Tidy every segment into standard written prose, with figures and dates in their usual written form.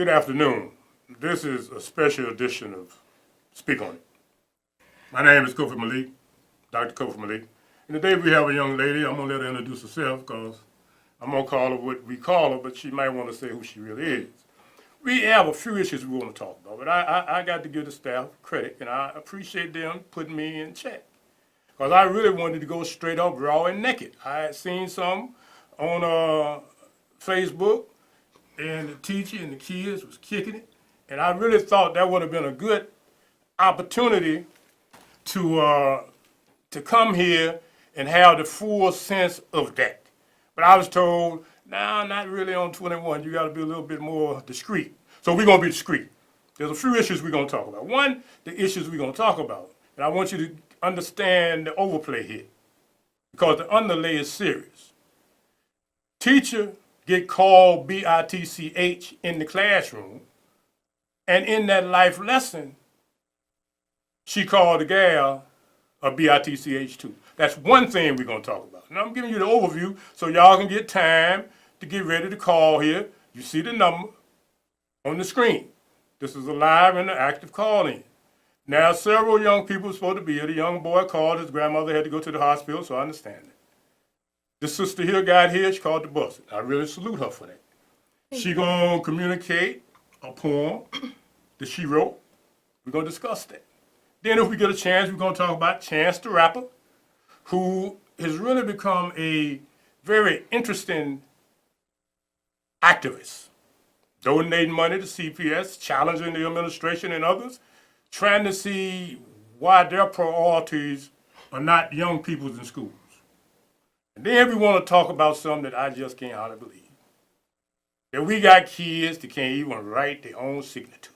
Good afternoon. This is a special edition of Speak On It. My name is Kofi Malik, Dr. Kofi Malik. And today we have a young lady. I'm going to let her introduce herself because I'm going to call her what we call her, but she might want to say who she really is. We have a few issues we want to talk about, but I got to give the staff credit, and I appreciate them putting me in check. Because I really wanted to go straight up, raw and naked. I had seen some on Facebook, and the teacher and the kids was kicking it. And I really thought that would have been a good opportunity to come here and have the full sense of that. But I was told, no, not really on 21. You got to be a little bit more discreet. So we're going to be discreet. There's a few issues we're going to talk about. One, the issues we're going to talk about. And I want you to understand the overplay here, because the underlay is serious. Teacher get called B-I-T-C-H in the classroom, and in that life lesson, she called the gal a B-I-T-C-H too. That's one thing we're going to talk about. Now I'm giving you the overview so y'all can get time to get ready to call here. You see the number on the screen. This is a live and active call-in. Now, several young people were supposed to be here. The young boy called. His grandmother had to go to the hospital, so I understand it. The sister here got here. She called the bus. I really salute her for that. She going to communicate a poem that she wrote. We're going to discuss that. Then if we get a chance, we're going to talk about Chance the Rapper, who has really become a very interesting activist, donating money to CPS, challenging the administration and others, trying to see why their priorities are not young people in schools. And then we want to talk about something that I just can't hardly believe. That we got kids that can't even write their own signature.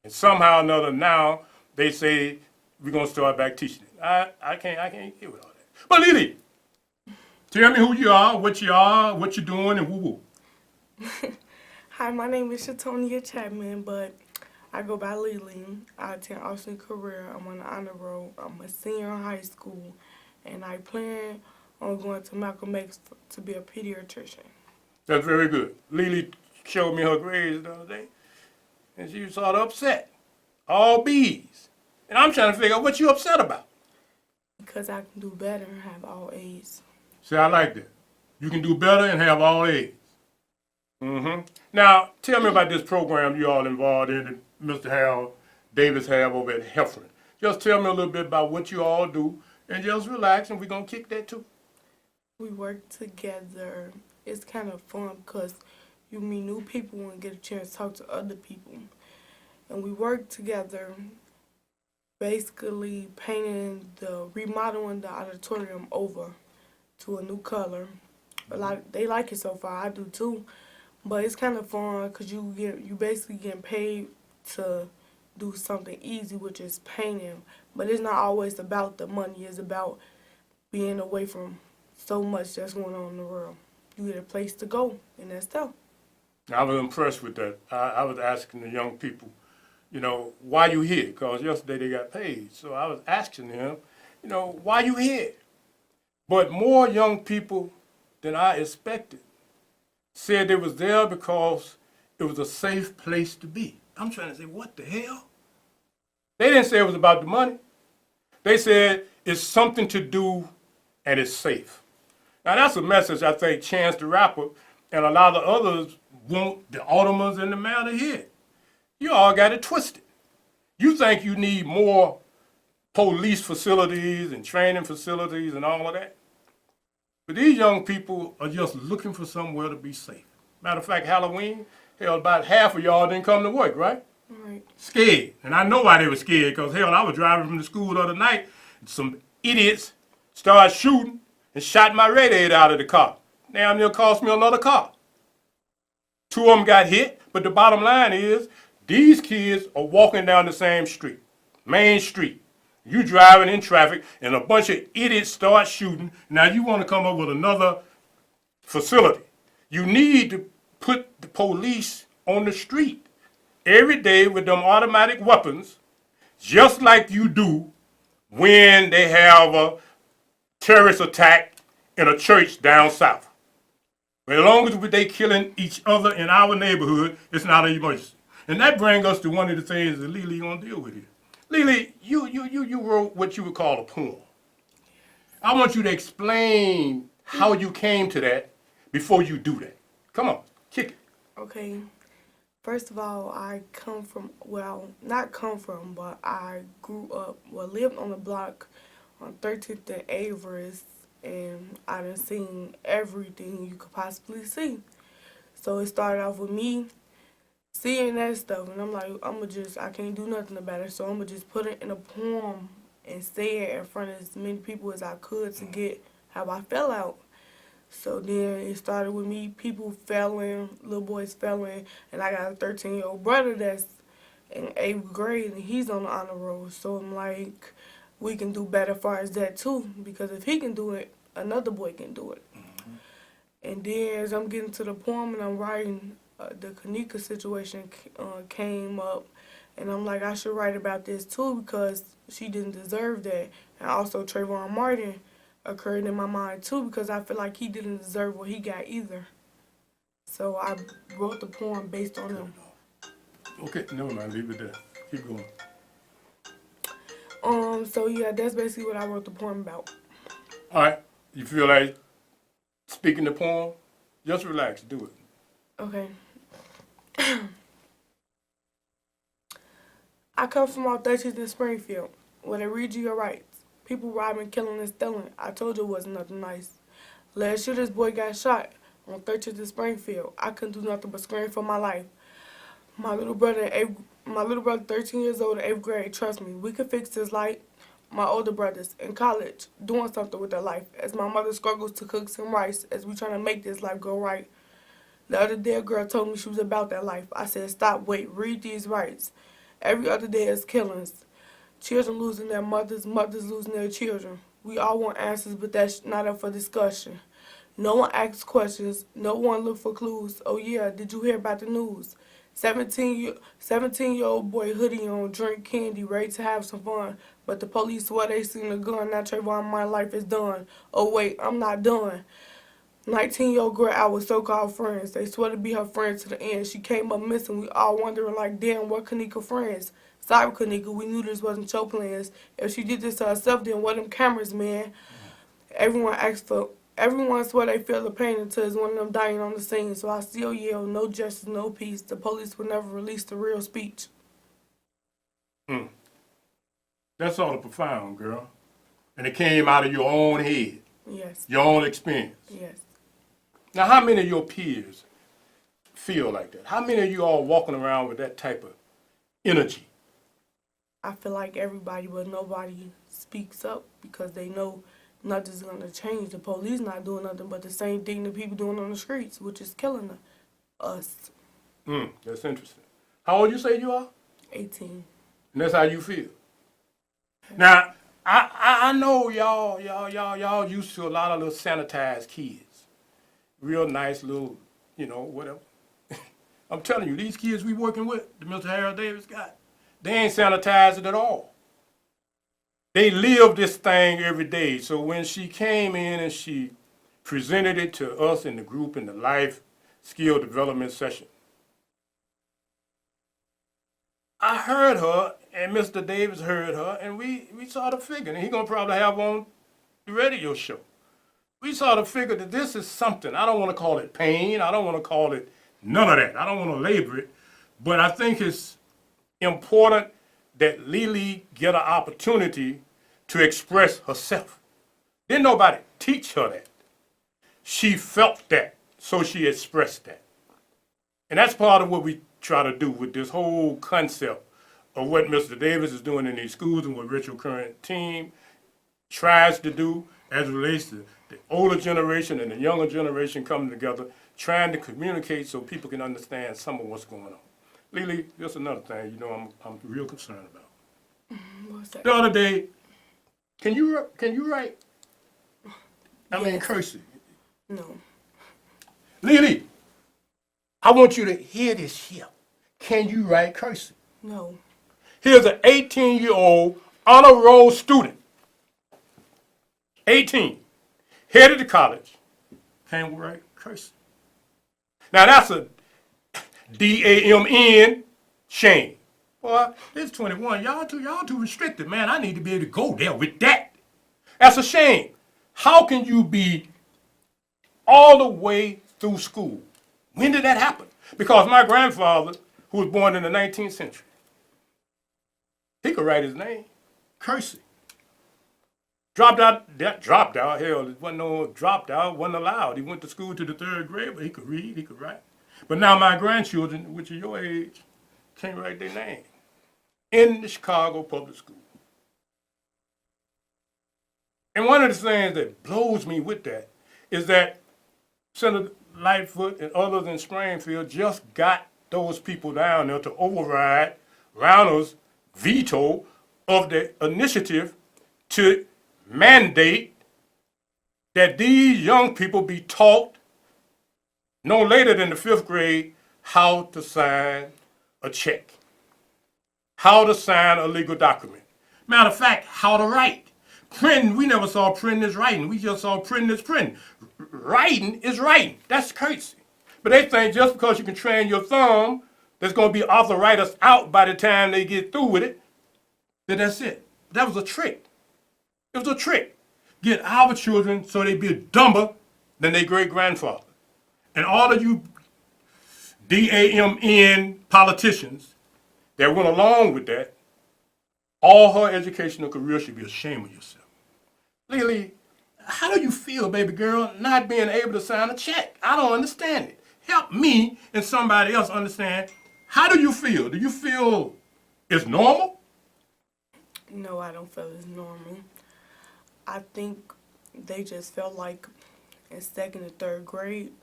And somehow or another now they say we're going to start back teaching it. I can't get with all that. But Lily, tell me who you are, what you're doing, and woo-woo. Hi, my name is Shatonia Chapman, but I go by Lily. I attend Austin Career. I'm on the honor roll. I'm a senior in high school, and I plan on going to Malcolm X to be a pediatrician. That's very good. Lily showed me her grades the other day, and she was sort of upset. All B's. And I'm trying to figure out what you upset about. Because I can do better and have all A's. See, I like that. You can do better and have all A's. Now, tell me about this program you all involved in that Mr. Harold Davis have over at Heffernan. Just tell me a little bit about what you all do, and just relax, and we're going to kick that too. We work together. It's kind of fun because you meet new people and get a chance to talk to other people. And we work together basically remodeling the auditorium over to a new color. They like it so far, I do too. But it's kind of fun because you basically getting paid to do something easy, which is painting. But it's not always about the money. It's about being away from so much that's going on in the world. You get a place to go, and that's stuff. I was impressed with that. I was asking the young people, why you here? Because yesterday they got paid. So I was asking them, why you here? But more young people than I expected said they was there because it was a safe place to be. I'm trying to say, what the hell? They didn't say it was about the money. They said it's something to do and it's safe. Now that's a message I think Chance the Rapper and a lot of others want the Aldermans and the mayor to hear. You all got it twisted. You think you need more police facilities and training facilities and all of that. But these young people are just looking for somewhere to be safe. Matter of fact, Halloween, hell, about half of y'all didn't come to work, right? Right. Scared. And I know why they were scared, because, hell, I was driving from the school the other night, and some idiots started shooting and shot my radiator out of the car. Damn near cost me another car. 2 of them got hit, but the bottom line is, these kids are walking down the same street, Main Street. You driving in traffic, and a bunch of idiots start shooting. Now you want to come up with another facility. You need to put the police on the street every day with them automatic weapons, just like you do when they have a terrorist attack in a church down south. But as long as they killing each other in our neighborhood, it's not an emergency. And that brings us to one of the things that Lily gonna deal with here. Lily, you wrote what you would call a poem. I want you to explain how you came to that before you do that. Come on, kick it. Okay. First of all, I come from, well, not come from, but I grew up, well, lived on the block on 13th and Avery, and I done seen everything you could possibly see. So it started off with me seeing that stuff, and I'm like, I can't do nothing about it, so I'm gonna just put it in a poem and say it in front of as many people as I could to get how I felt out. So then it started with me, people failing, little boys failing, and I got a 13-year-old brother that's in 8th grade, and he's on the honor roll. So I'm like, we can do better as far as that too, because if he can do it, another boy can do it. Mm-hmm. And then as I'm getting to the poem and I'm writing, the Kanika situation came up, and I'm like, I should write about this too because she didn't deserve that. And also Trayvon Martin occurred in my mind too because I feel like he didn't deserve what he got either. So I wrote the poem based on him. Okay, never mind, leave it there. Keep going. So yeah, that's basically what I wrote the poem about. All right, you feel like speaking the poem? Just relax, do it. Okay. I come from all 13th in Springfield, where they read you your rights. People robbing, killing, and stealing. I told you it wasn't nothing nice. Last year, this boy got shot on 13th in Springfield. I couldn't do nothing but scream for my life. My little brother, 13 years old, in 8th grade, trust me, we could fix this light. My older brothers in college, doing something with their life. As my mother struggles to cook some rice, as we trying to make this life go right. The other day, a girl told me she was about that life. I said, stop, wait, read these rights. Every other day is killings. Children losing their mothers, mothers losing their children. We all want answers, but that's not up for discussion. No one asks questions. No one look for clues. Oh yeah, did you hear about the news? 17-year-old boy hoodie on, drink candy, ready to have some fun. But the police swear they seen a gun. Now Trayvon, my life is done. Oh wait, I'm not done. 19-year-old girl out with so-called friends. They swear to be her friends to the end. She came up missing. We all wondering like, damn, what Kanika friends? Sorry, Kanika, we knew this wasn't your plans. If she did this to herself, then what them cameras, man? Everyone swear they feel the pain until it's one of them dying on the scene. So I still yell, no justice, no peace. The police will never release the real speech. That's all profound, girl. And it came out of your own head. Yes. Your own experience. Yes. Now, how many of your peers feel like that? How many of you all walking around with that type of energy? I feel like everybody, but nobody speaks up because they know nothing's going to change. The police not doing nothing but the same thing that people doing on the streets, which is killing us. That's interesting. How old you say you are? 18. And that's how you feel. Now, I know y'all used to a lot of little sanitized kids. Real nice little, whatever. I'm telling you, these kids we working with, the Mr. Harold Davis got, they ain't sanitized it at all. They live this thing every day. So when she came in and she presented it to us in the group in the life skill development session, I heard her, and Mr. Davis heard her, and we sort of figured, and he's going to probably have on the radio show. We sort of figured that this is something. I don't want to call it pain. I don't want to call it none of that. I don't want to labor it. But I think it's important that Lily get an opportunity to express herself. Didn't nobody teach her that. She felt that, so she expressed that. And that's part of what we try to do with this whole concept of what Mr. Davis is doing in these schools and what Ritual Current team tries to do as it relates to the older generation and the younger generation coming together, trying to communicate so people can understand some of what's going on. Lily, just another thing, I'm real concerned about. What's that? The other day, can you write? I mean, Yes. cursive. No. Lily, I want you to hear this here. Can you write cursive? No. Here's an 18-year-old honor roll student. 18, headed to college, can't write cursive. Now that's a DAMN shame. Boy, this 21. Y'all too restricted, man. I need to be able to go there with that. That's a shame. How can you be all the way through school? When did that happen? Because my grandfather, who was born in the 19th century, he could write his name, Kersey. Dropped out, hell, it wasn't no dropped out, wasn't allowed. He went to school to the 3rd grade, but he could read, he could write. But now my grandchildren, which are your age, can't write their name in the Chicago public school. And one of the things that blows me with that is that Senator Lightfoot and others in Springfield just got those people down there to override Rauner's veto of the initiative to mandate that these young people be taught no later than the 5th grade how to sign a check, how to sign a legal document. Matter of fact, how to write. Printing, we never saw printing as writing. We just saw printing as printing. Writing is writing. That's courtesy. But they think just because you can train your thumb, that's going to be arthritis out by the time they get through with it, that's it. That was a trick. It was a trick. Get our children so they be dumber than their great-grandfather. And all of you DAMN politicians that went along with that, all her educational career should be ashamed of yourself. Lily, how do you feel, baby girl, not being able to sign a check? I don't understand it. Help me and somebody else understand. How do you feel? Do you feel it's normal? No, I don't feel it's normal. I think they just felt like in 2nd and 3rd grade,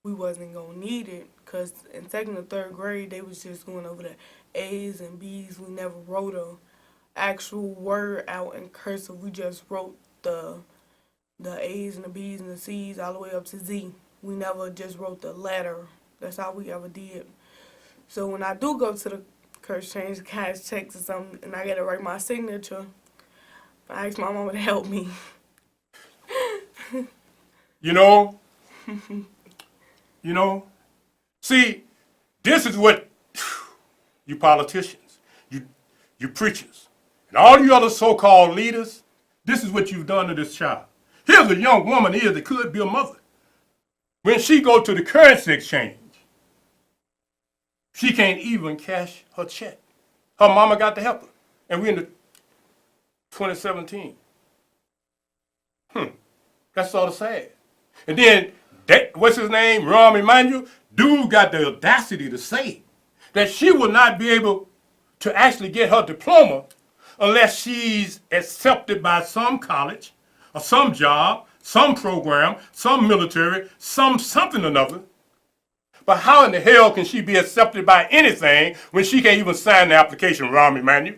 we wasn't going to need it. Because in 2nd and 3rd grade, they was just going over the A's and B's. We never wrote a actual word out in cursive. We just wrote the A's and the B's and the C's all the way up to Z. We never just wrote the letter. That's all we ever did. So when I do go to the curse change, cash checks or something, and I got to write my signature, I ask my mama to help me. You know, see, this is what you politicians, you preachers, and all you other so-called leaders, this is what you've done to this child. Here's a young woman here that could be a mother. When she go to the currency exchange, she can't even cash her check. Her mama got to help her. And we're in the 2017. That's sort of sad. And then, what's his name, Rahm Emanuel, dude got the audacity to say that she will not be able to actually get her diploma unless she's accepted by some college or some job, some program, some military, something or another. But how in the hell can she be accepted by anything when she can't even sign the application, Rahm Emanuel?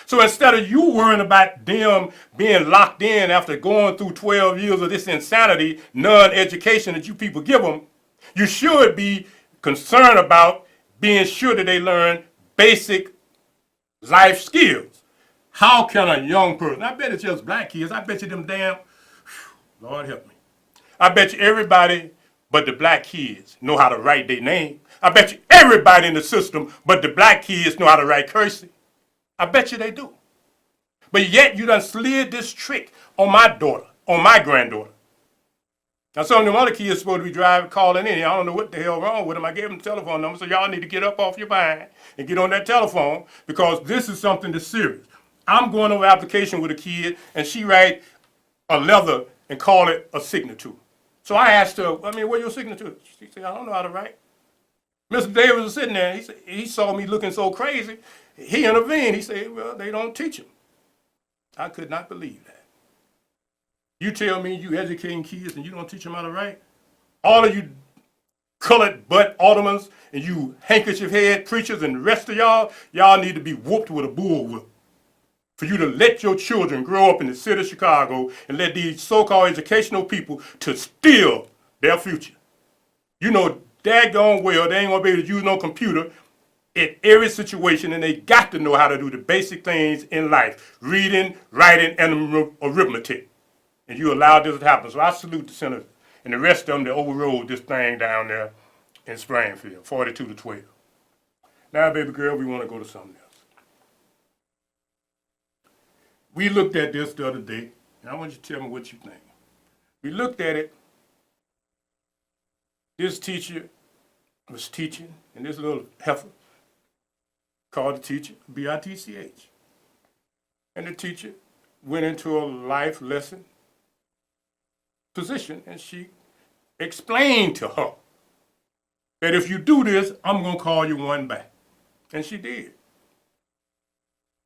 So instead of you worrying about them being locked in after going through 12 years of this insanity, non-education that you people give them, you should be concerned about being sure that they learn basic life skills. How can a young person, I bet it's just black kids, I bet you them damn, Lord help me. I bet you everybody but the black kids know how to write their name. I bet you everybody in the system but the black kids know how to write cursive. I bet you they do. But yet you done slid this trick on my daughter, on my granddaughter. Now some of them other kids supposed to be driving, calling in. I don't know what the hell wrong with them. I gave them the telephone number, so y'all need to get up off your behind and get on that telephone because this is something that's serious. I'm going over application with a kid and she write a leather and call it a signature. So I asked her, what's your signature? She said, I don't know how to write. Mr. Davis was sitting there. He saw me looking so crazy. He intervened. He said, well, they don't teach them. I could not believe that. You tell me you educating kids and you don't teach them how to write? All of you colored butt aldermans and you handkerchief head preachers and the rest of y'all need to be whooped with a bullwhip. For you to let your children grow up in the city of Chicago and let these so-called educational people to steal their future. You know daggone well they ain't gonna be able to use no computer in every situation, and they got to know how to do the basic things in life, reading, writing, and arithmetic. And you allowed this to happen. So I salute the senator and the rest of them that overrode this thing down there in Springfield, 42-12. Now, baby girl, we want to go to something else. We looked at this the other day, and I want you to tell me what you think. We looked at it. This teacher was teaching, and this little heifer called the teacher B-I-T-C-H. And the teacher went into a life lesson position, and she explained to her that if you do this, I'm going to call you one back. And she did.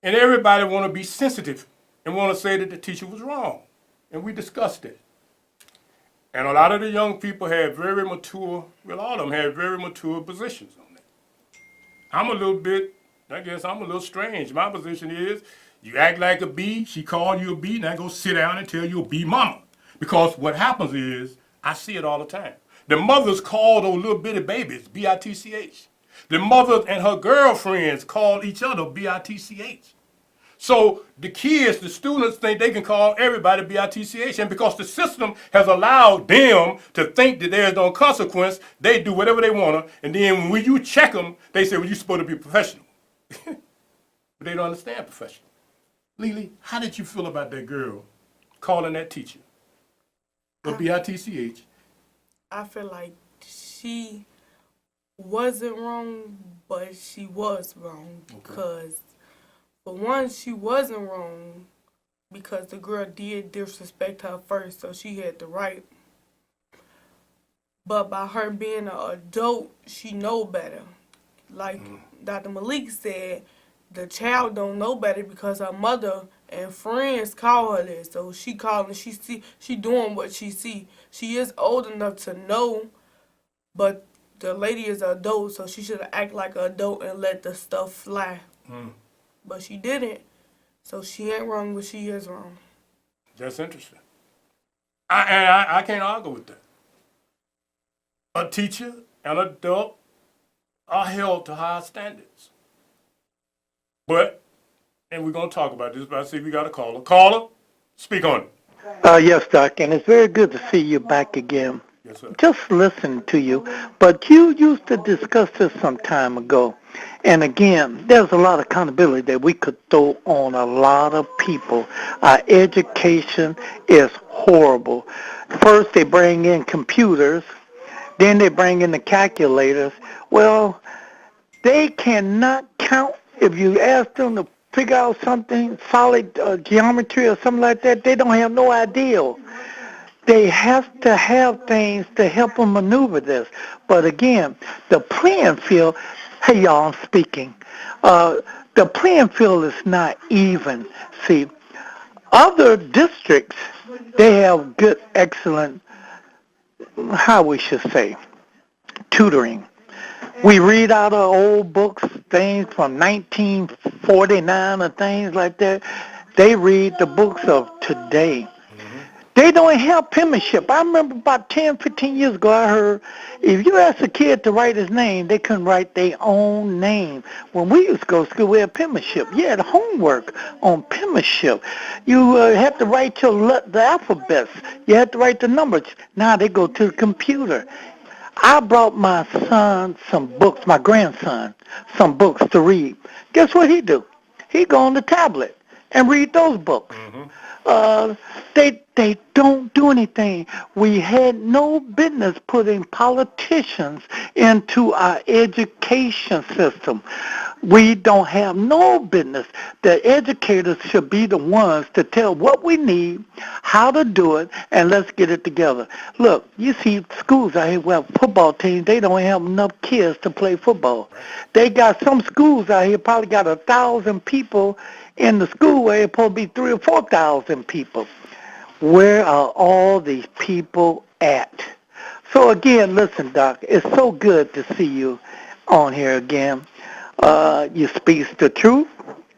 And everybody want to be sensitive and want to say that the teacher was wrong. And we discussed it. And a lot of the young people had very mature, well, all of them had very mature positions on it. I'm a little strange. My position is, you act like a bee, she called you a bee, now go sit down and tell you a bee mama. Because what happens is, I see it all the time. The mothers call those little bitty babies B-I-T-C-H. The mother and her girlfriends call each other B-I-T-C-H. So the kids, the students think they can call everybody B-I-T-C-H. And because the system has allowed them to think that there's no consequence, they do whatever they want to. And then when you check them, they say, well, you're supposed to be professional. But they don't understand professional. Lily, how did you feel about that girl calling that teacher a B-I-T-C-H? I feel like she wasn't wrong, but she was wrong. Because, for one, she wasn't wrong because the girl did disrespect her first, so she had the right. But by her being an adult, she know better. Like Dr. Malik said, the child don't know better because her mother and friends call her this. So she calling, she doing what she see. She is old enough to know, but the lady is an adult, so she should act like an adult and let the stuff fly. But she didn't. So she ain't wrong, but she is wrong. That's interesting. I can't argue with that. A teacher and an adult are held to high standards. But, and we're going to talk about this, but I see we got a caller. Caller, speak on it. Yes, Doc, and it's very good to see you back again. Yes, sir. Just listen to you, but you used to discuss this some time ago. And again, there's a lot of accountability that we could throw on a lot of people. Our education is horrible. First, they bring in computers, then they bring in the calculators. Well, they cannot count. If you ask them to figure out something, solid geometry or something like that, they don't have no idea. They have to have things to help them maneuver this. But again, the playing field, hey y'all, I'm speaking. The playing field is not even. See, other districts, they have good, excellent, how we should say, tutoring. We read out of old books, things from 1949 or things like that. They read the books of today. They don't have penmanship. I remember about 10, 15 years ago, I heard if you ask a kid to write his name, they couldn't write their own name. When we used to go to school, we had penmanship. You had homework on penmanship. You had to write the alphabets. You had to write the numbers. Now they go to the computer. I brought my son some books, my grandson, some books to read. Guess what he do? He go on the tablet and read those books. They don't do anything. We had no business putting politicians into our education system. We don't have no business. The educators should be the ones to tell what we need, how to do it, and let's get it together. Look, you see schools out here where football teams, they don't have enough kids to play football. They got some schools out here probably got 1,000 people in the school where it's supposed to be 3,000 or 4,000 people. Where are all these people at? So again, listen, Doc, it's so good to see you on here again. You speak the truth.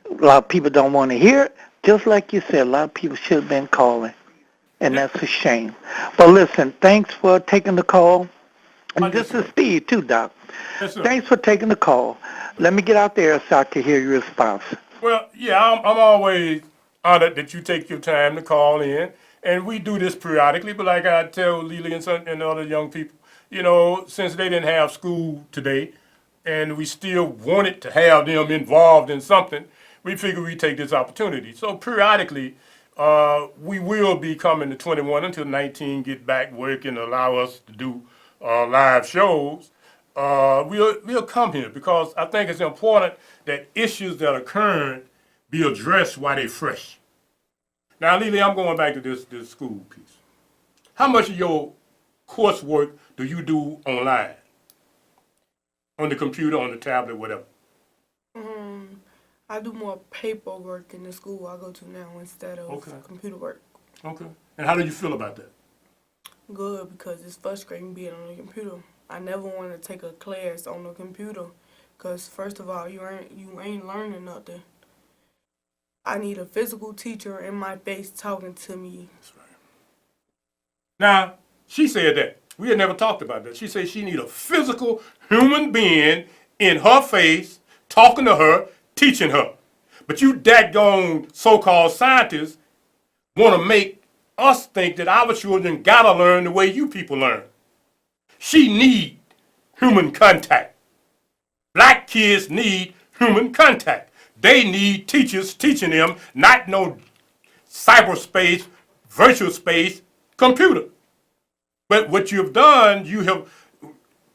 A lot of people don't want to hear it. Just like you said, a lot of people should have been calling, and that's a shame. But listen, thanks for taking the call. And this is Steve, too, Doc. Yes, sir. Thanks for taking the call. Let me get out there so I can hear your response. Well, yeah, I'm always honored that you take your time to call in. And we do this periodically, but like I tell Lily and other young people, you know, since they didn't have school today, and we still wanted to have them involved in something, we figured we'd take this opportunity. So periodically, we will be coming to 21 until 19 get back working, allow us to do live shows. We'll come here because I think it's important that issues that are current be addressed while they're fresh. Now, Lily, I'm going back to this school piece. How much of your coursework do you do online? On the computer, on the tablet, whatever? I do more paperwork in the school I go to now instead of Okay. computer work. Okay. And how do you feel about that? Good, because it's frustrating being on the computer. I never want to take a class on the computer because first of all, you ain't learning nothing. I need a physical teacher in my face talking to me. That's right. Now, she said that. We had never talked about that. She said she need a physical human being in her face, talking to her, teaching her. But you daggone so-called scientists want to make us think that our children gotta learn the way you people learn. She need human contact. Black kids need human contact. They need teachers teaching them, not no cyberspace, virtual space, computer. But what you've done, you have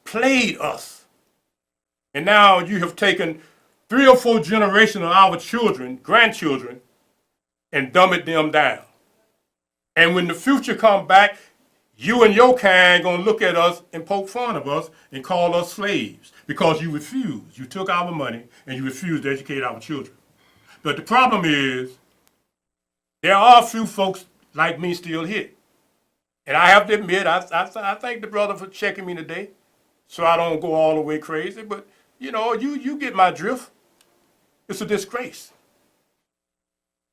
played us. And now you have taken 3 or 4 generations of our children, grandchildren, and dumbed them down. And when the future come back, you and your kind gonna look at us and poke fun of us and call us slaves because you refused. You took our money and you refused to educate our children. But the problem is, there are a few folks like me still here. And I have to admit, I thank the brother for checking me today so I don't go all the way crazy. But, you know, you get my drift. It's a disgrace.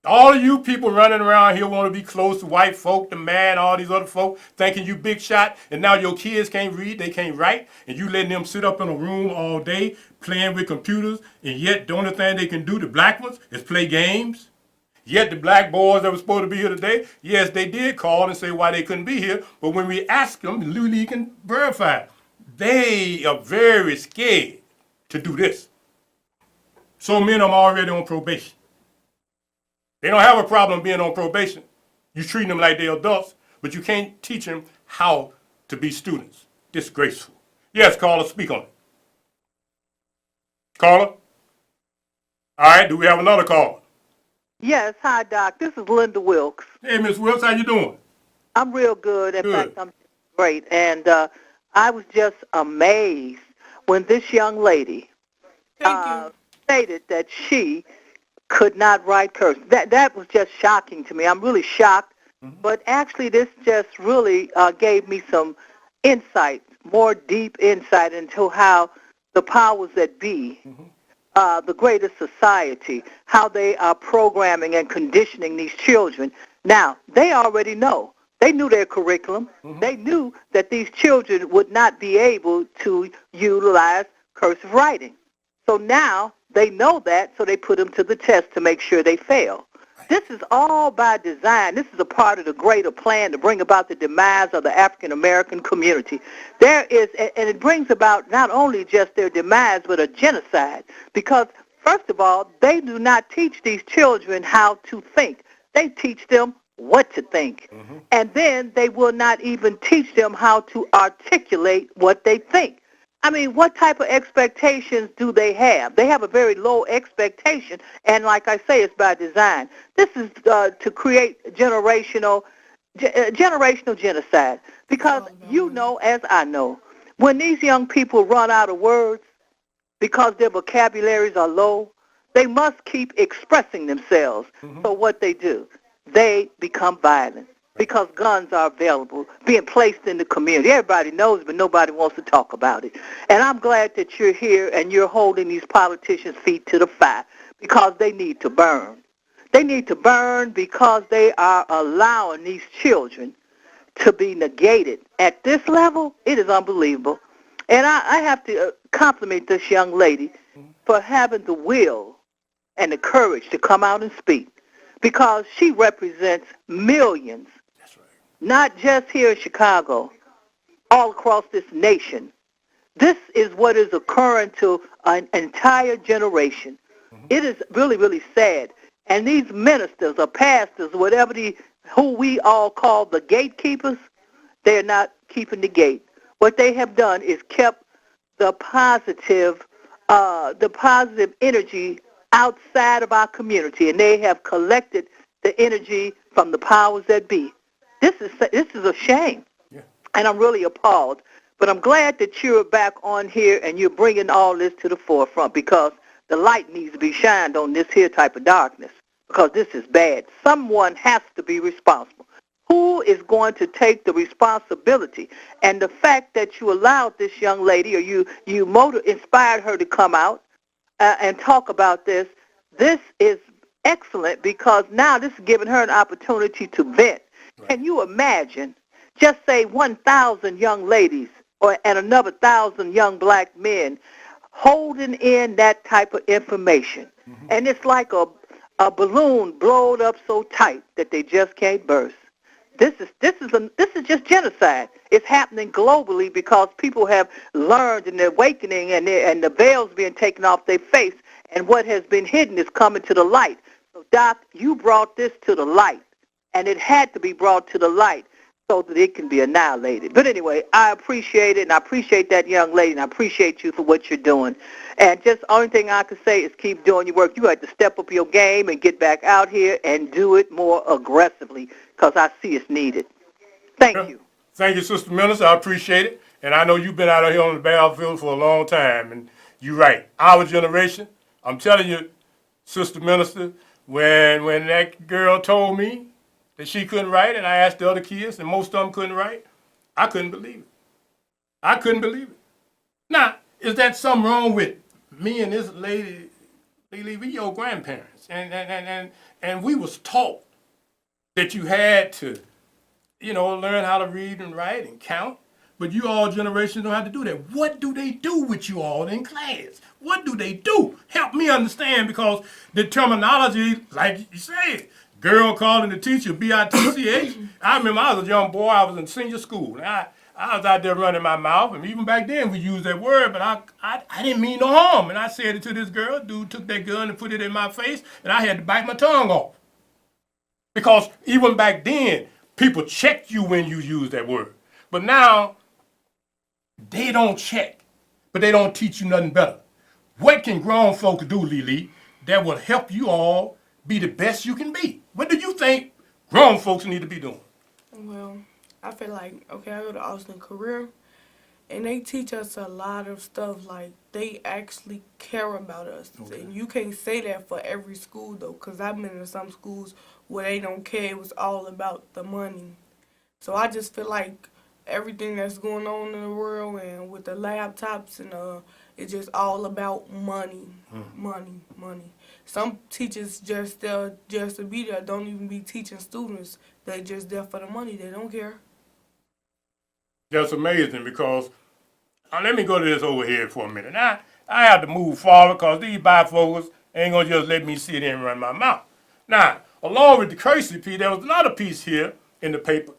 All of you people running around here want to be close to white folk, the man, all these other folk, thinking you big shot, and now your kids can't read, they can't write, and you letting them sit up in a room all day playing with computers, and yet the only thing they can do, the black ones, is play games. Yet the black boys that were supposed to be here today, yes, they did call and say why they couldn't be here, but when we asked them, Lily can verify, they are very scared to do this. So many of them are already on probation. They don't have a problem being on probation. You treat them like they're adults, but you can't teach them how to be students. Disgraceful. Yes, caller, speak on it. Caller? All right, do we have another caller? Yes, hi, Doc. This is Linda Wilkes. Hey, Miss Wilkes, how you doing? I'm real good. In Good. fact, I'm great. And I was just amazed when this young lady Thank you. stated that she could not write cursive. That was just shocking to me. I'm really shocked. But actually, this just really gave me some insight, more deep insight into how the powers that be, the greater society, how they are programming and conditioning these children. Now, they already know. They knew their curriculum. They knew that these children would not be able to utilize cursive writing. So now they know that, so they put them to the test to make sure they fail. This is all by design. This is a part of the greater plan to bring about the demise of the African-American community. There is, and it brings about not only just their demise, but a genocide. Because, first of all, they do not teach these children how to think. They teach them what to think. And then they will not even teach them how to articulate what they think. I mean, what type of expectations do they have? They have a very low expectation, and like I say, it's by design. This is to create generational genocide, because you know, as I know, when these young people run out of words because their vocabularies are low, they must keep expressing themselves. So what they do, they become violent. Because guns are available, being placed in the community. Everybody knows, but nobody wants to talk about it. And I'm glad that you're here and you're holding these politicians' feet to the fire, because they need to burn. They need to burn because they are allowing these children to be negated. At this level, it is unbelievable. And I have to compliment this young lady for having the will and the courage to come out and speak, because she represents millions. Not just here in Chicago, all across this nation. This is what is occurring to an entire generation. It is really, really sad. And these ministers or pastors, whatever who we all call the gatekeepers, they're not keeping the gate. What they have done is kept the positive energy outside of our community, and they have collected the energy from the powers that be. This is a shame, Yeah. and I'm really appalled. But I'm glad that you're back on here and you're bringing all this to the forefront, because the light needs to be shined on this here type of darkness, because this is bad. Someone has to be responsible. Who is going to take the responsibility? And the fact that you allowed this young lady, or you inspired her to come out and talk about this is excellent, because now this is giving her an opportunity to vent. Right. Can you imagine, just say 1,000 young ladies and another 1,000 young black men holding in that type of information? Mm-hmm. And it's like a balloon blowed up so tight that they just can't burst. This is just genocide. It's happening globally because people have learned and they're awakening, and the veil's being taken off their face, and what has been hidden is coming to the light. So, Doc, you brought this to the light, and it had to be brought to the light so that it can be annihilated. But anyway, I appreciate it, and I appreciate that young lady, and I appreciate you for what you're doing. And just the only thing I can say is keep doing your work. You have to step up your game and get back out here and do it more aggressively, because I see it's needed. Thank you. Thank you, Sister Minister. I appreciate it. And I know you've been out here on the battlefield for a long time, and you're right. Our generation, I'm telling you, Sister Minister, when that girl told me that she couldn't write, and I asked the other kids, and most of them couldn't write, I couldn't believe it. I couldn't believe it. Now, is that something wrong with me and this lady? We your grandparents, and we was taught that you had to, learn how to read and write and count. But you all generations don't have to do that. What do they do with you all in class? What do they do? Help me understand, because the terminology, like you said, girl calling the teacher B-I-T-C-H. I remember I was a young boy. I was in senior school. And I was out there running my mouth. And even back then we used that word, but I didn't mean no harm. And I said it to this girl. Dude took that gun and put it in my face, and I had to bite my tongue off. Because even back then, people checked you when you used that word. But now, they don't check, but they don't teach you nothing better. What can grown folks do, Lily, that will help you all be the best you can be? What do you think grown folks need to be doing? Well, I feel like, I go to Austin Career, and they teach us a lot of stuff. Like, they actually care about us. Okay. And you can't say that for every school, though, because I've been in some schools where they don't care. It was all about the money. So I just feel like everything that's going on in the world, and with the laptops, and it's just all about money, money. Some teachers just there just to be there, don't even be teaching students. They just there for the money. They don't care. That's amazing, because let me go to this over here for a minute. Now, I have to move forward, because these bifocals ain't going to just let me sit here and run my mouth. Now, along with the crazy piece, there was another piece here in the paper.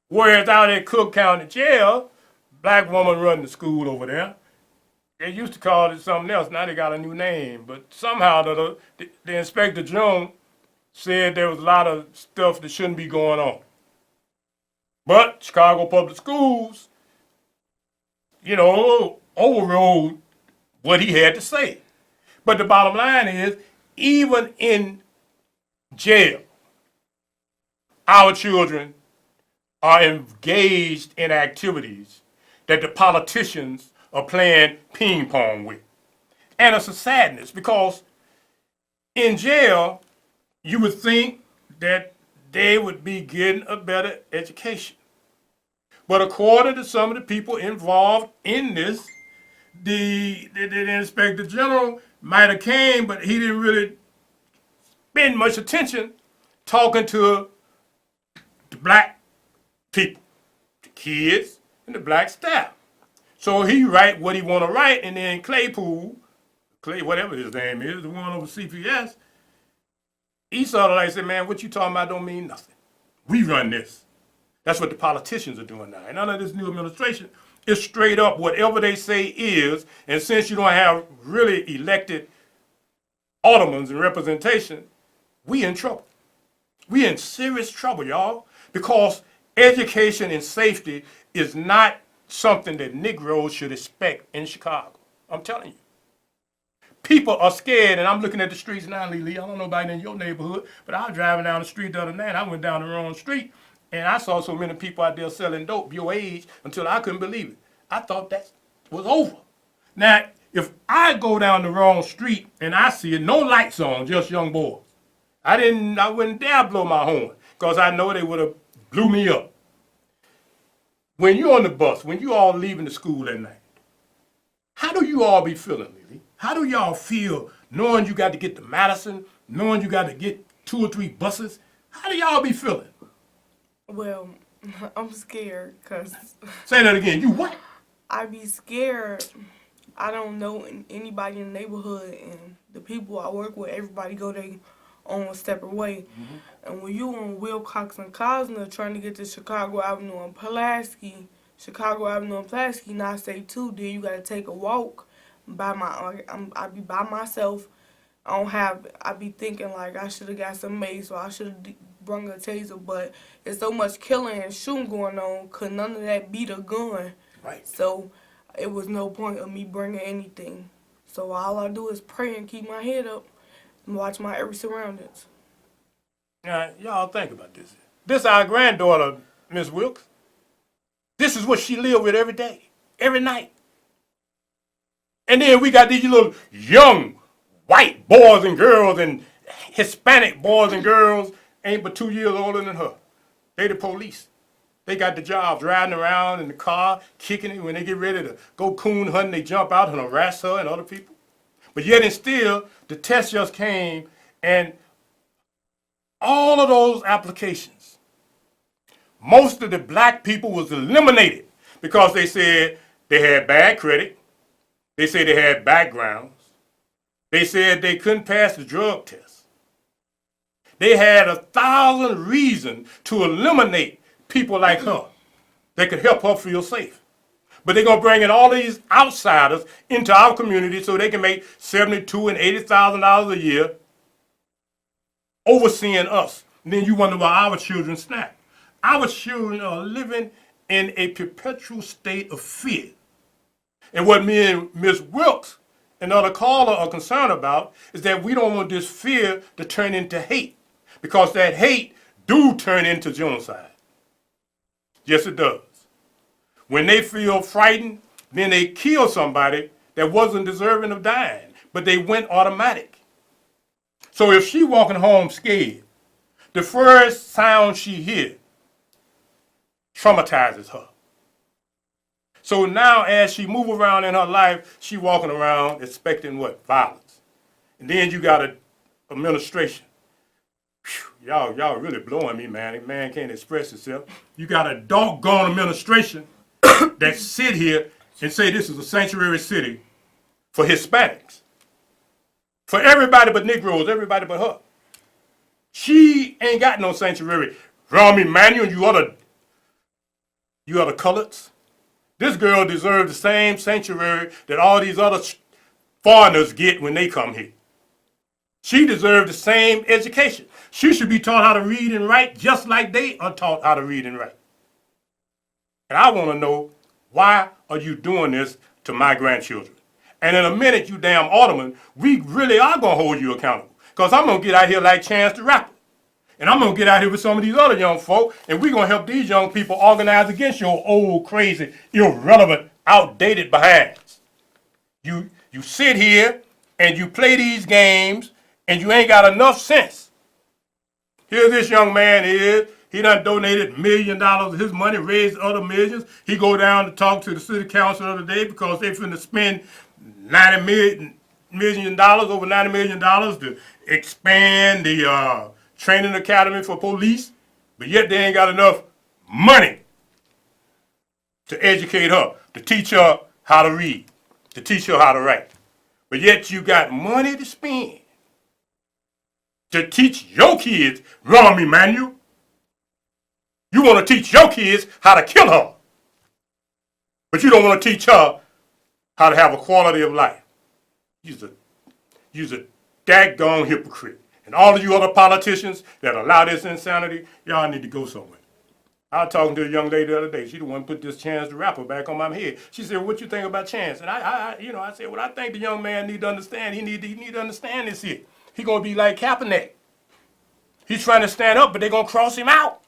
Whereas out at Cook County Jail, black woman running the school over there. They used to call it something else. Now they got a new name. But somehow the Inspector General said there was a lot of stuff that shouldn't be going on. But Chicago Public Schools, overrode what he had to say. But the bottom line is, even in jail, our children are engaged in activities that the politicians are playing ping pong with. And it's a sadness, because in jail, you would think that they would be getting a better education. But according to some of the people involved in this, the Inspector General might have came, but he didn't really spend much attention talking to the black people, the kids, and the black staff. So he write what he want to write, and then Clay, whatever his name is, the one over CPS, he sort of like said, man, what you talking about don't mean nothing. We run this. That's what the politicians are doing now. And under this new administration, it's straight up whatever they say is. And since you don't have really elected aldermen and representation, we in trouble. We in serious trouble, y'all, because education and safety is not something that Negroes should expect in Chicago. I'm telling you. People are scared, and I'm looking at the streets now, Lee. I don't know about in your neighborhood, but I was driving down the street the other night. I went down the wrong street, and I saw so many people out there selling dope, your age, until I couldn't believe it. I thought that was over. Now, if I go down the wrong street and I see it, no lights on, just young boys, I wouldn't dare blow my horn, because I know they would have blew me up. When you're on the bus, when you all leaving the school at night, how do you all be feeling, Lily? How do y'all feel knowing you got to get to Madison, knowing you got to get 2 or 3 buses? How do y'all be feeling? Well, I'm scared because Say that again. You what? I be scared. I don't know anybody in the neighborhood, and the people I work with, everybody go their own separate way. And when you on Wilcox and Cosner trying to get to Chicago Avenue and Pulaski, not safe too, then you gotta take a walk I be by myself. I be thinking like I should have got some mace or I should have brung a taser, but there's so much killing and shooting going on, cause none of that beat a gun. Right. So it was no point of me bringing anything. So all I do is pray and keep my head up and watch my every surroundings. Now, y'all think about this. This our granddaughter, Miss Wilkes. This is what she live with every day, every night. And then we got these little young white boys and girls and Hispanic boys and girls ain't but 2 years older than her. They the police. They got the jobs riding around in the car, kicking it. When they get ready to go coon hunting, they jump out and harass her and other people. But yet and still, the test just came, and all of those applications, most of the black people was eliminated because they said they had bad credit. They said they had backgrounds. They said they couldn't pass the drug test. They had 1,000 reasons to eliminate people like her that could help her feel safe. But they're going to bring in all these outsiders into our community so they can make $72,000 and $80,000 a year overseeing us. And then you wonder why our children snap. Our children are living in a perpetual state of fear. And what me and Ms. Wilkes and other caller are concerned about is that we don't want this fear to turn into hate, because that hate do turn into genocide. Yes, it does. When they feel frightened, then they kill somebody that wasn't deserving of dying, but they went automatic. So if she walking home scared, the first sound she hears traumatizes her. So now as she move around in her life, she walking around expecting what? Violence. And then you got an administration. Whew, y'all really blowing me, man. Man can't express himself. You got a doggone administration that sit here and say this is a sanctuary city for Hispanics. For everybody but Negroes, everybody but her. She ain't got no sanctuary. Rahm Emanuel, you other coloreds. This girl deserves the same sanctuary that all these other foreigners get when they come here. She deserves the same education. She should be taught how to read and write just like they are taught how to read and write. And I want to know, why are you doing this to my grandchildren? And in a minute, you damn alderman, we really are going to hold you accountable. Because I'm going to get out here like Chance the Rapper. And I'm going to get out here with some of these other young folk, and we're going to help these young people organize against your old, crazy, irrelevant, outdated behinds. You sit here and you play these games, and you ain't got enough sense. Here this young man is. He done donated $1 million of his money, raised other millions. He go down to talk to the city council the other day because they finna spend over $90 million to expand the training academy for police, but yet they ain't got enough money to educate her, to teach her how to read, to teach her how to write. But yet you got money to spend to teach your kids, Rahm Emanuel. You want to teach your kids how to kill her, but you don't want to teach her how to have a quality of life. You're a daggone hypocrite. And all of you other politicians that allow this insanity, y'all need to go somewhere. I was talking to a young lady the other day. She the one put this Chance the Rapper back on my head. She said, "What you think about Chance?" And I said, "Well, I think the young man need to understand. He need to understand this here. He gonna be like Kaepernick. He's trying to stand up, but they're gonna cross him out."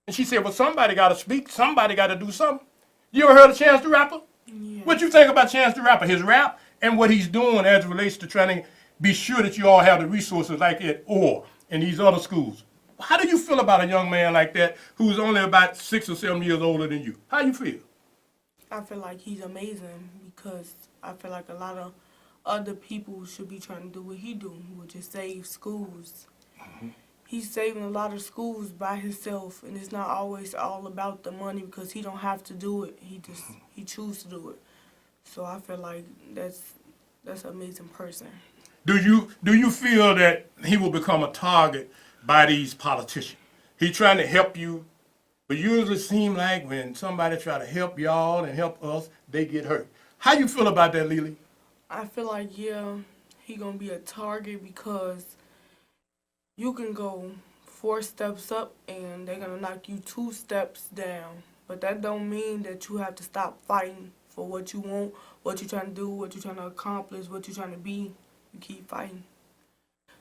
And she said, "Well, somebody got to speak. Somebody got to do something." You ever heard of Chance the Rapper? Yeah. What you think about Chance the Rapper? His rap and what he's doing as it relates to trying to be sure that you all have the resources like at Orr and these other schools. How do you feel about a young man like that who's only about 6 or 7 years older than you? How you feel? I feel like he's amazing because I feel like a lot of other people should be trying to do what he do, which is save schools. He's saving a lot of schools by himself, and it's not always all about the money because he don't have to do it. He chooses to do it. So I feel like that's an amazing person. Do you feel that he will become a target by these politicians? He's trying to help you, but usually seem like when somebody try to help y'all and help us, they get hurt. How you feel about that, Lily? I feel like, yeah, he gonna be a target because you can go 4 steps up and they're gonna knock you 2 steps down. But that don't mean that you have to stop fighting for what you want, what you're trying to do, what you're trying to accomplish, what you're trying to be. You keep fighting.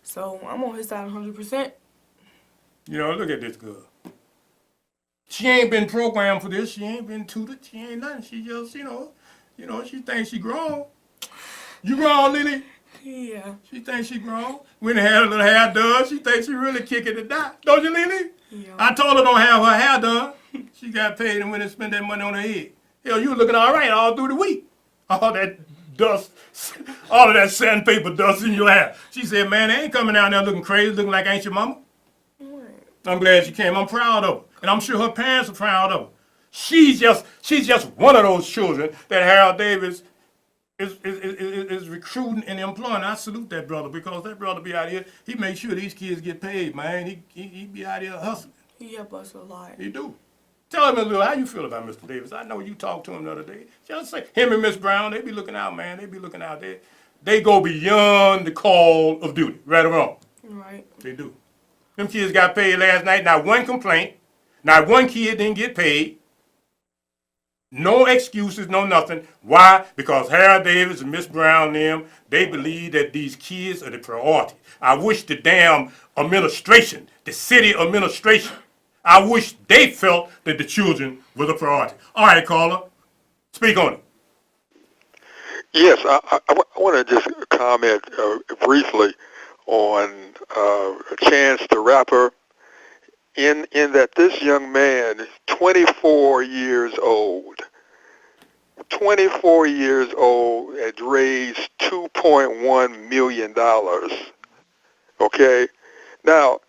So I'm on his side 100%. You know, look at this girl. She ain't been programmed for this. She ain't been tutored. She ain't nothing. She just, she thinks she grown. You grown, Lily? Yeah. She thinks she grown. When had a little hair done, she thinks she really kicking it down. Don't you, Lily? Yeah. I told her don't have her hair done. She got paid and went and spent that money on her head. Hell, you looking all right all through the week. All that dust, all of that sandpaper dust in your hair. She said, "Man, they ain't coming down there looking crazy, looking like ain't your mama." Right. I'm glad she came. I'm proud of her. And I'm sure her parents are proud of her. She's just one of those children that Harold Davis is recruiting and employing. I salute that brother because that brother be out here. He makes sure these kids get paid, man. He be out here hustling. He help us a lot. He do. Tell him a little how you feel about Mr. Davis. I know you talked to him the other day. Just say him and Miss Brown, they be looking out, man. They be looking out there. They go beyond the call of duty, right or wrong. Right. They do. Them kids got paid last night. Not one complaint. Not one kid didn't get paid. No excuses, no nothing. Why? Because Harold Davis and Miss Brown and them, they believe that these kids are the priority. I wish the damn administration, the city administration, I wish they felt that the children were the priority. All right, caller, speak on it. Yes, I want to just comment briefly on Chance the Rapper in that this young man is 24 years old. 24 years old had raised $2.1 million. Okay? Now,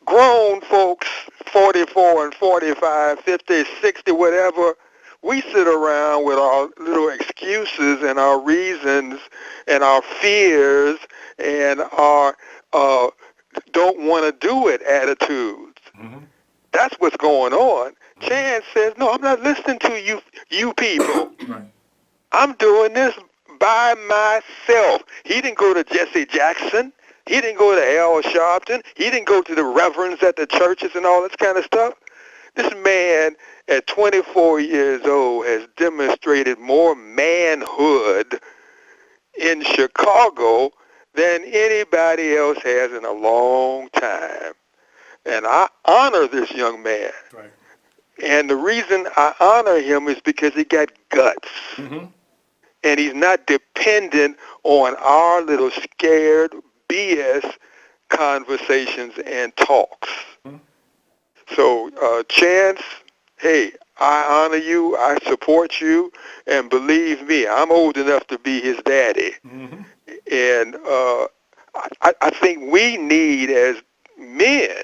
grown folks, 44 and 45, 50, 60, whatever, we sit around with our little excuses and our reasons and our fears and our don't want to do it attitudes. Mm-hmm. That's what's going on. Mm-hmm. Chance says, no, I'm not listening to you people. Right. I'm doing this by myself. He didn't go to Jesse Jackson. He didn't go to Al Sharpton. He didn't go to the reverends at the churches and all this kind of stuff. This man at 24 years old has demonstrated more manhood in Chicago than anybody else has in a long time. And I honor this young man. Right. And the reason I honor him is because he got guts. Mm-hmm. And he's not dependent on our little scared BS conversations and talks. Mm-hmm. So, Chance, hey, I honor you, I support you, and believe me, I'm old enough to be his daddy. Mm-hmm. And I think we need, as men,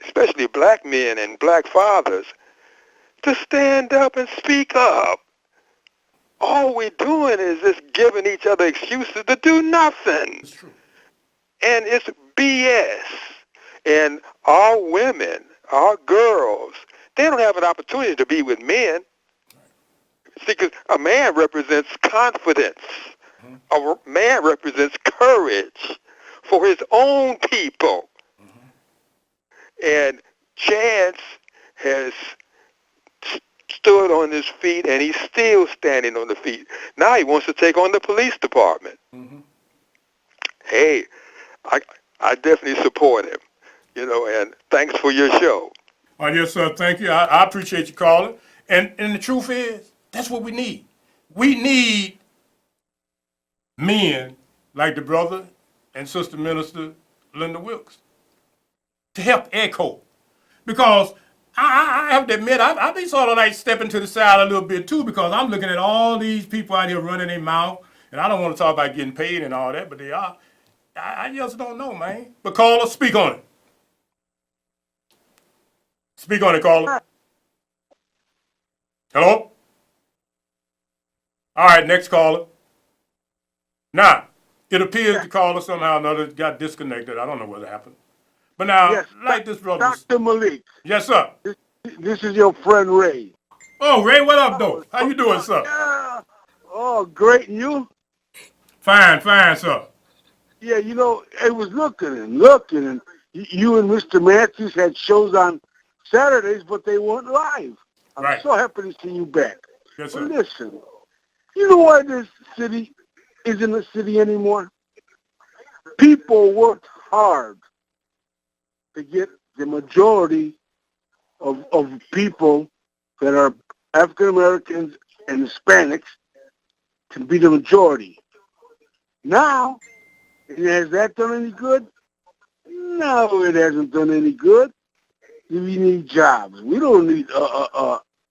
especially black men and black fathers, to stand up and speak up. All we're doing is just giving each other excuses to do nothing. It's true. And it's BS. And our women, our girls, they don't have an opportunity to be with men. See, because a man represents confidence. A man represents courage for his own people. And Chance has stood on his feet, and he's still standing on the feet. Now he wants to take on the police department. Hey, I definitely support him, and thanks for your show. Oh, yes, sir. Thank you. I appreciate you calling. And the truth is, that's what we need. We need men like the brother and sister minister Linda Wilkes to help echo. Because I have to admit, I be sort of like stepping to the side a little bit too, because I'm looking at all these people out here running their mouth, and I don't want to talk about getting paid and all that, but they are. I just don't know, man. But caller, speak on it. Speak on it, caller. Hello? All right, next caller. Now, it appears the caller somehow or another got disconnected. I don't know what happened. But now, Yes, like this brother. Dr. Malik, Yes, sir. this is your friend Ray. Oh, Ray, what up, though? How you doing, sir? Yeah. Oh, great. And you? Fine, sir. Yeah, I was looking, and you and Mr. Matthews had shows on Saturdays, but they weren't live. I'm Right. so happy to see you back. Yes, But sir. listen, you know why this city isn't a city anymore? People worked hard to get the majority of people that are African Americans and Hispanics to be the majority. Now, has that done any good? No, it hasn't done any good. We need jobs. We don't need,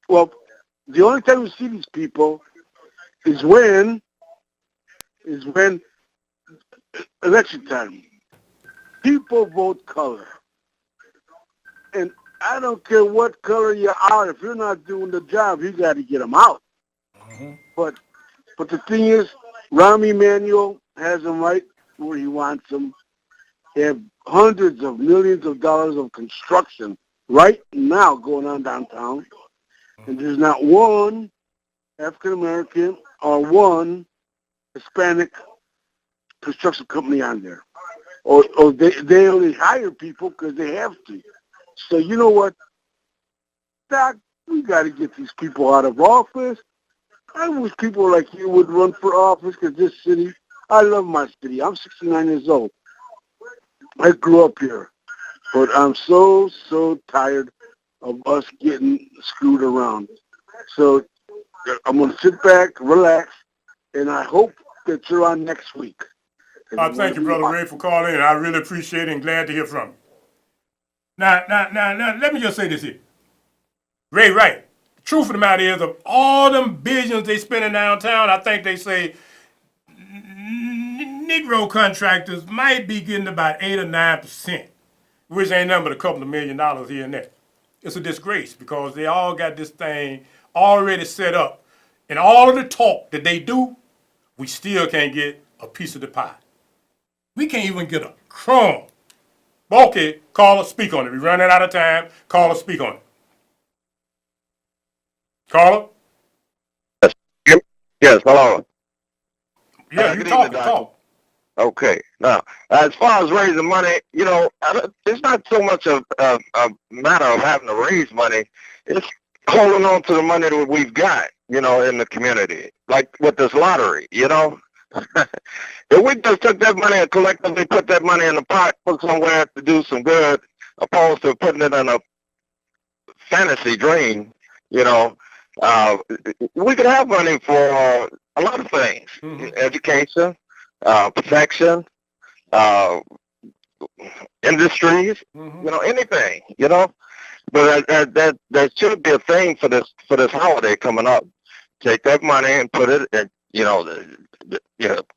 well, the only time we see these people is when election time. People vote color. And I don't care what color you are. If you're not doing the job, you got to get them out. But the thing is, Rahm Emanuel has them right where he wants them. They have hundreds of millions of dollars of construction right now going on downtown. And there's not one African-American or one Hispanic construction company on there. Or they only hire people because they have to. So you know what, Doc, we got to get these people out of office. I wish people like you would run for office because this city, I love my city. I'm 69 years old. I grew up here. But I'm so tired of us getting screwed around. So I'm going to sit back, relax, and I hope that you're on next week. Thank you, Brother Ray, for calling, and I really appreciate it and glad to hear from you. Now, let me just say this here. Ray, right. The truth of the matter is, of all them billions they spending downtown, I think they say Negro contractors might be getting about 8 or 9%, which ain't nothing but a couple of $1 million here and there. It's a disgrace because they all got this thing already set up. And all of the talk that they do, we still can't get a piece of the pie. We can't even get a crumb. Okay, call or speak on it. We're running out of time. Call or speak on it. Caller? Yes, hello. Yeah, you good talking, evening, talk. Okay. Now, as far as raising money, it's not so much a matter of having to raise money. It's holding on to the money that we've got, in the community, like with this lottery, If we just took that money and collectively put that money in the pot, put somewhere to do some good, opposed to putting it in a fantasy dream, we could have money for a lot of things. Education, protection, industries, anything, But that should be a thing for this holiday coming up. Take that money and put it in,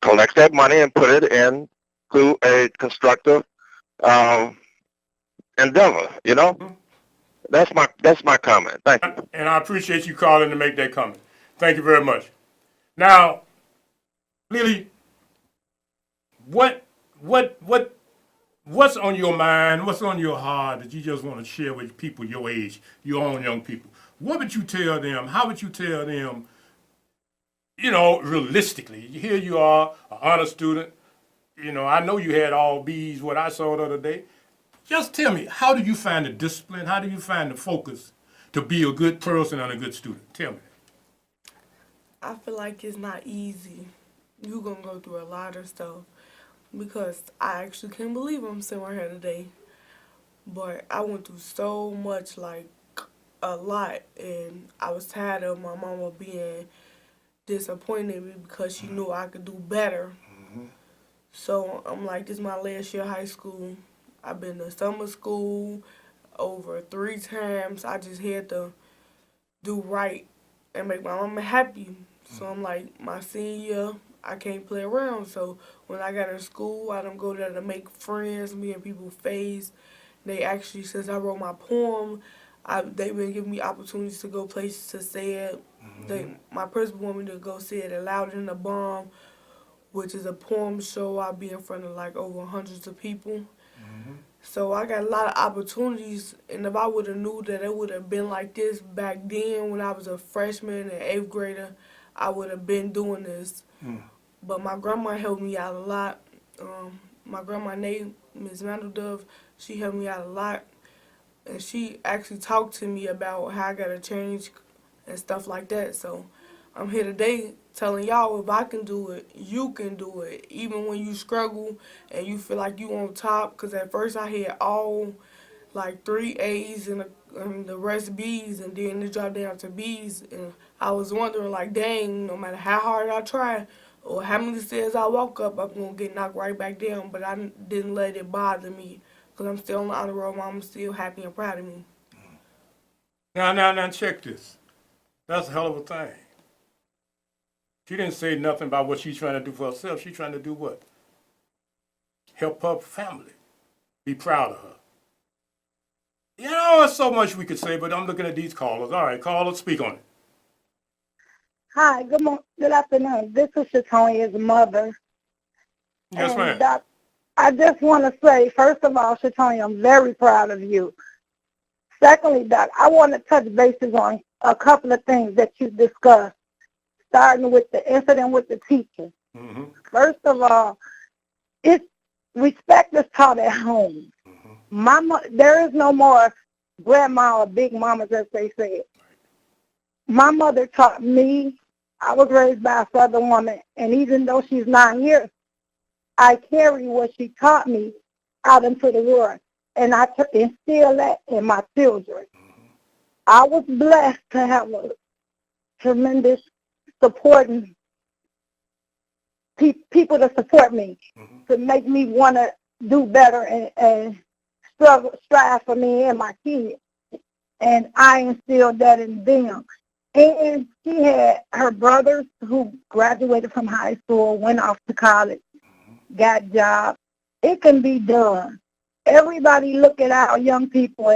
collect that money and put it into a constructive endeavor. That's my comment. Thank you. And I appreciate you calling to make that comment. Thank you very much. Now, Lily, what what's on your mind, what's on your heart that you just want to share with people your age, your own young people? What would you tell them? How would you tell them, realistically? Here you are, an honor student. I know you had all B's, what I saw the other day. Just tell me, how do you find the discipline? How do you find the focus to be a good person and a good student? Tell me. I feel like it's not easy. You're going to go through a lot of stuff because I actually can't believe I'm sitting right here today. But I went through so much, like a lot, and I was tired of my mama being disappointed in me because she knew I could do better. So I'm like, this is my last year of high school. I've been to summer school over 3 times. I just had to do right and make my mama happy. So I'm like, my senior year, I can't play around. So when I got in school, I don't go there to make friends, me and people face. They actually, since I wrote my poem, they've been giving me opportunities to go places to say it. My principal wanted me to go say it at Loud in the Bomb, which is a poem show. I'll be in front of like over hundreds of people. So I got a lot of opportunities, and if I would have knew that it would have been like this back then when I was a freshman and 8th grader, I would have been doing this. But my grandma helped me out a lot. My grandma name, Ms. Mandeldove, she helped me out a lot. And she actually talked to me about how I got to change and stuff like that. So I'm here today telling y'all, if I can do it, you can do it. Even when you struggle and you feel like you on top, because at first I had all like 3 A's and the rest B's, and then it dropped down to B's. And I was wondering, like, dang, no matter how hard I try or how many stairs I walk up, I'm going to get knocked right back down. But I didn't let it bother me because I'm still on the honor roll. Mama's still happy and proud of me. Now, check this. That's a hell of a thing. She didn't say nothing about what she's trying to do for herself. She's trying to do what? Help her family. Be proud of her. There's so much we could say, but I'm looking at these callers. All right, callers, speak on it. Hi, good afternoon. This is Shatonia's mother. Yes, And, ma'am. Doc, I just want to say, first of all, Shatonia, I'm very proud of you. Secondly, Doc, I want to touch bases on a couple of things that you discussed, starting with the incident with the teacher. First of all, respect is taught at home. There is no more grandma or big mamas, as they say. My mother taught me. I was raised by a Southern woman, and even though she's 9 years, I carry what she taught me out into the world, and I instill that in my children. I was blessed to have a tremendous supporting people to support me, to make me want to do better and strive for me and my kids. And I instilled that in them. And she had her brothers who graduated from high school, went off to college, got jobs. It can be done. Everybody look at our young people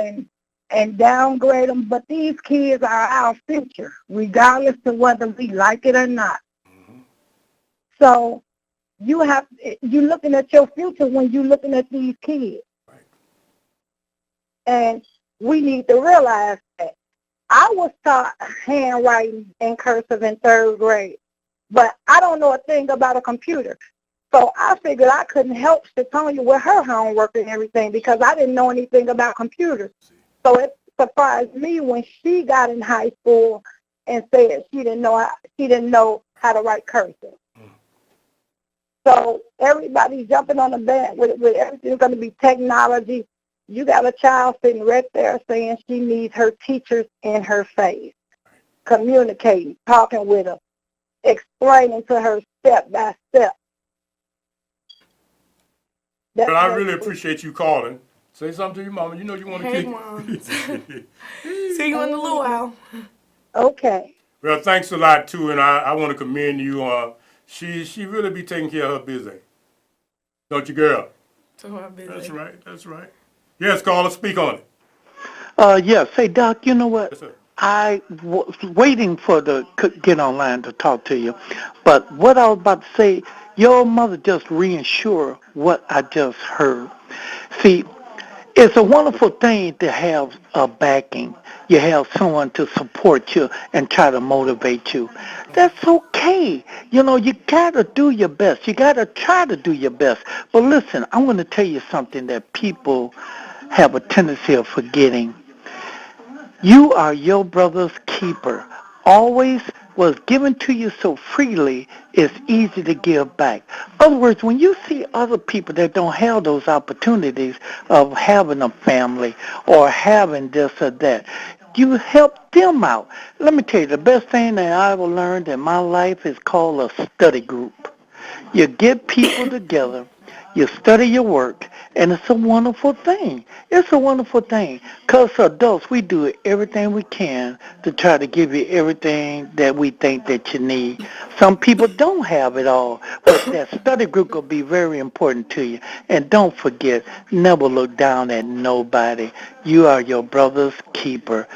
and downgrade them, but these kids are our future, regardless of whether we like it or not. So you're looking at your future when you're looking at these kids. And we need to realize that. I was taught handwriting and cursive in 3rd grade, but I don't know a thing about a computer. So I figured I couldn't help Shatonia with her homework and everything because I didn't know anything about computers. So it surprised me when she got in high school and said she didn't know how to write cursive. So everybody's jumping on the band with everything's going to be technology. You got a child sitting right there saying she needs her teachers in her face, communicating, talking with her, explaining to her step by step. But I really appreciate you calling. Say something to your mama. You know you want to Hey, keep. Mom. See you in a little while. Okay. Well, thanks a lot, too, and I want to commend you. She really be taking care of her busy. Don't you, girl? So I'm busy. That's right. Yes, caller, speak on it. Yes. Hey, Doc, you know what? Yes, sir. I was waiting for the get online to talk to you, but what I was about to say, your mother just reassured what I just heard. See, it's a wonderful thing to have a backing. You have someone to support you and try to motivate you. That's okay. You know, you got to do your best. You got to try to do your best. But listen, I want to tell you something that people have a tendency of forgetting. You are your brother's keeper. Always was given to you so freely, it's easy to give back. In other words, when you see other people that don't have those opportunities of having a family or having this or that, you help them out. Let me tell you, the best thing that I ever learned in my life is called a study group. You get people together, you study your work, and it's a wonderful thing. It's a wonderful thing. Because adults, we do everything we can to try to give you everything that we think that you need. Some people don't have it all, but that study group will be very important to you. And don't forget, never look down at nobody. You are your brother's keeper.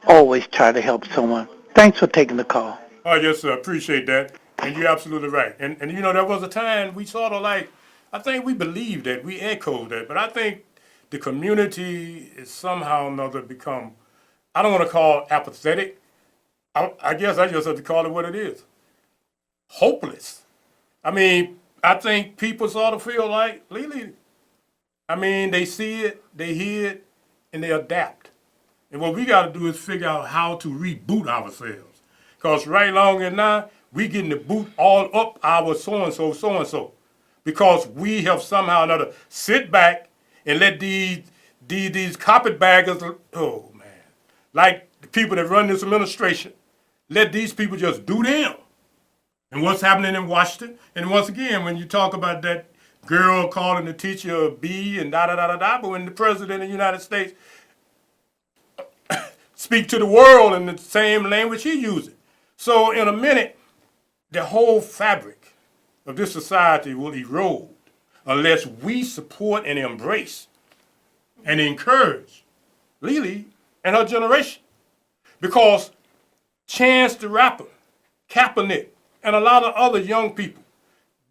Always try to help someone. Thanks for taking the call. Oh, yes, sir. Appreciate that. And you're absolutely right. And you know, there was a time we sort of like, I think we believed that, we echoed that, but I think the community is somehow or another become, I don't want to call it apathetic. I guess I just have to call it what it is. Hopeless. I mean, I think people sort of feel like, Lily, I mean, they see it, they hear it, and they adapt. And what we got to do is figure out how to reboot ourselves. Because right along and now, we getting the boot all up our so-and-so, so-and-so. Because we have somehow or another sit back and let these carpetbaggers, oh man, like the people that run this administration, let these people just do them. And what's happening in Washington? And once again, when you talk about that girl calling the teacher a B and da-da-da-da-da, but when the president of the United States speak to the world in the same language he uses. So in a minute, the whole fabric of this society will erode unless we support and embrace and encourage Lily and her generation. Because Chance the Rapper, Kaepernick, and a lot of other young people,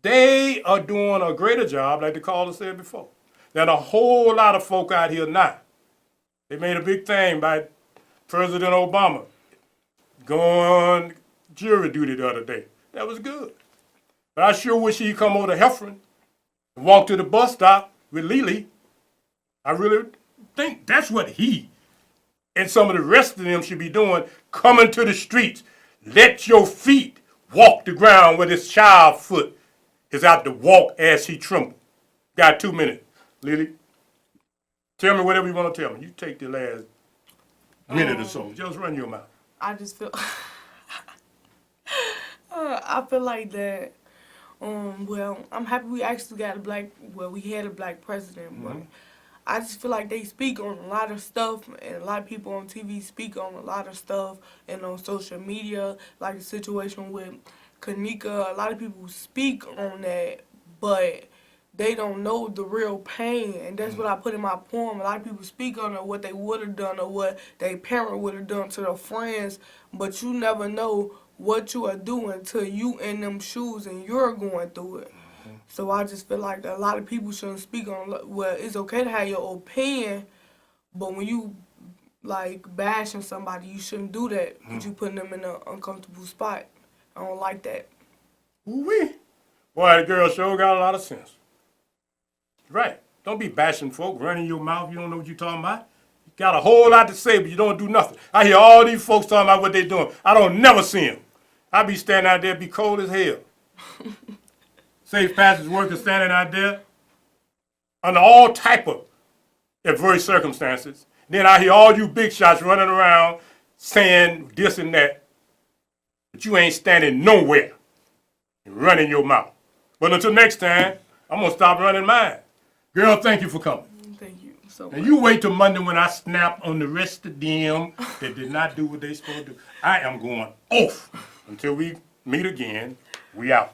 they are doing a greater job, like the caller said before, than a whole lot of folk out here now. They made a big thing by President Obama going jury duty the other day. That was good. But I sure wish he'd come over to Heffron and walk to the bus stop with Lily. I really think that's what he and some of the rest of them should be doing, coming to the streets. Let your feet walk the ground where this child foot is out to walk as he trembles. Got 2 minutes. Lily, tell me whatever you want to tell me. You take the last minute or so. Just run your mouth. I just feel I feel like that. Well, I'm happy we actually got we had a black president, but I just feel like they speak on a lot of stuff, and a lot of people on TV speak on a lot of stuff, and on social media, like the situation with Kanika, a lot of people speak on that, but they don't know the real pain, and that's what I put in my poem. A lot of people speak on what they would have done or what their parent would have done to their friends, but you never know what you are doing till you in them shoes and you're going through it. So I just feel like a lot of people shouldn't speak on, well, it's okay to have your opinion, but when you like bashing somebody, you shouldn't do that because you putting them in an uncomfortable spot. I don't like that. Ooh-wee. Boy, the girl sure got a lot of sense. Right. Don't be bashing folk, running your mouth. You don't know what you're talking about. You got a whole lot to say, but you don't do nothing. I hear all these folks talking about what they doing. I don't never see them. I be standing out there, be cold as hell. Safe Passage workers standing out there under all type of adverse circumstances. Then I hear all you big shots running around saying this and that, but you ain't standing nowhere and running your mouth. But until next time, I'm going to stop running mine. Girl, thank you for coming. Thank you so much. And you wait till Monday when I snap on the rest of them that did not do what they supposed to do. I am going off. Until we meet again, we out.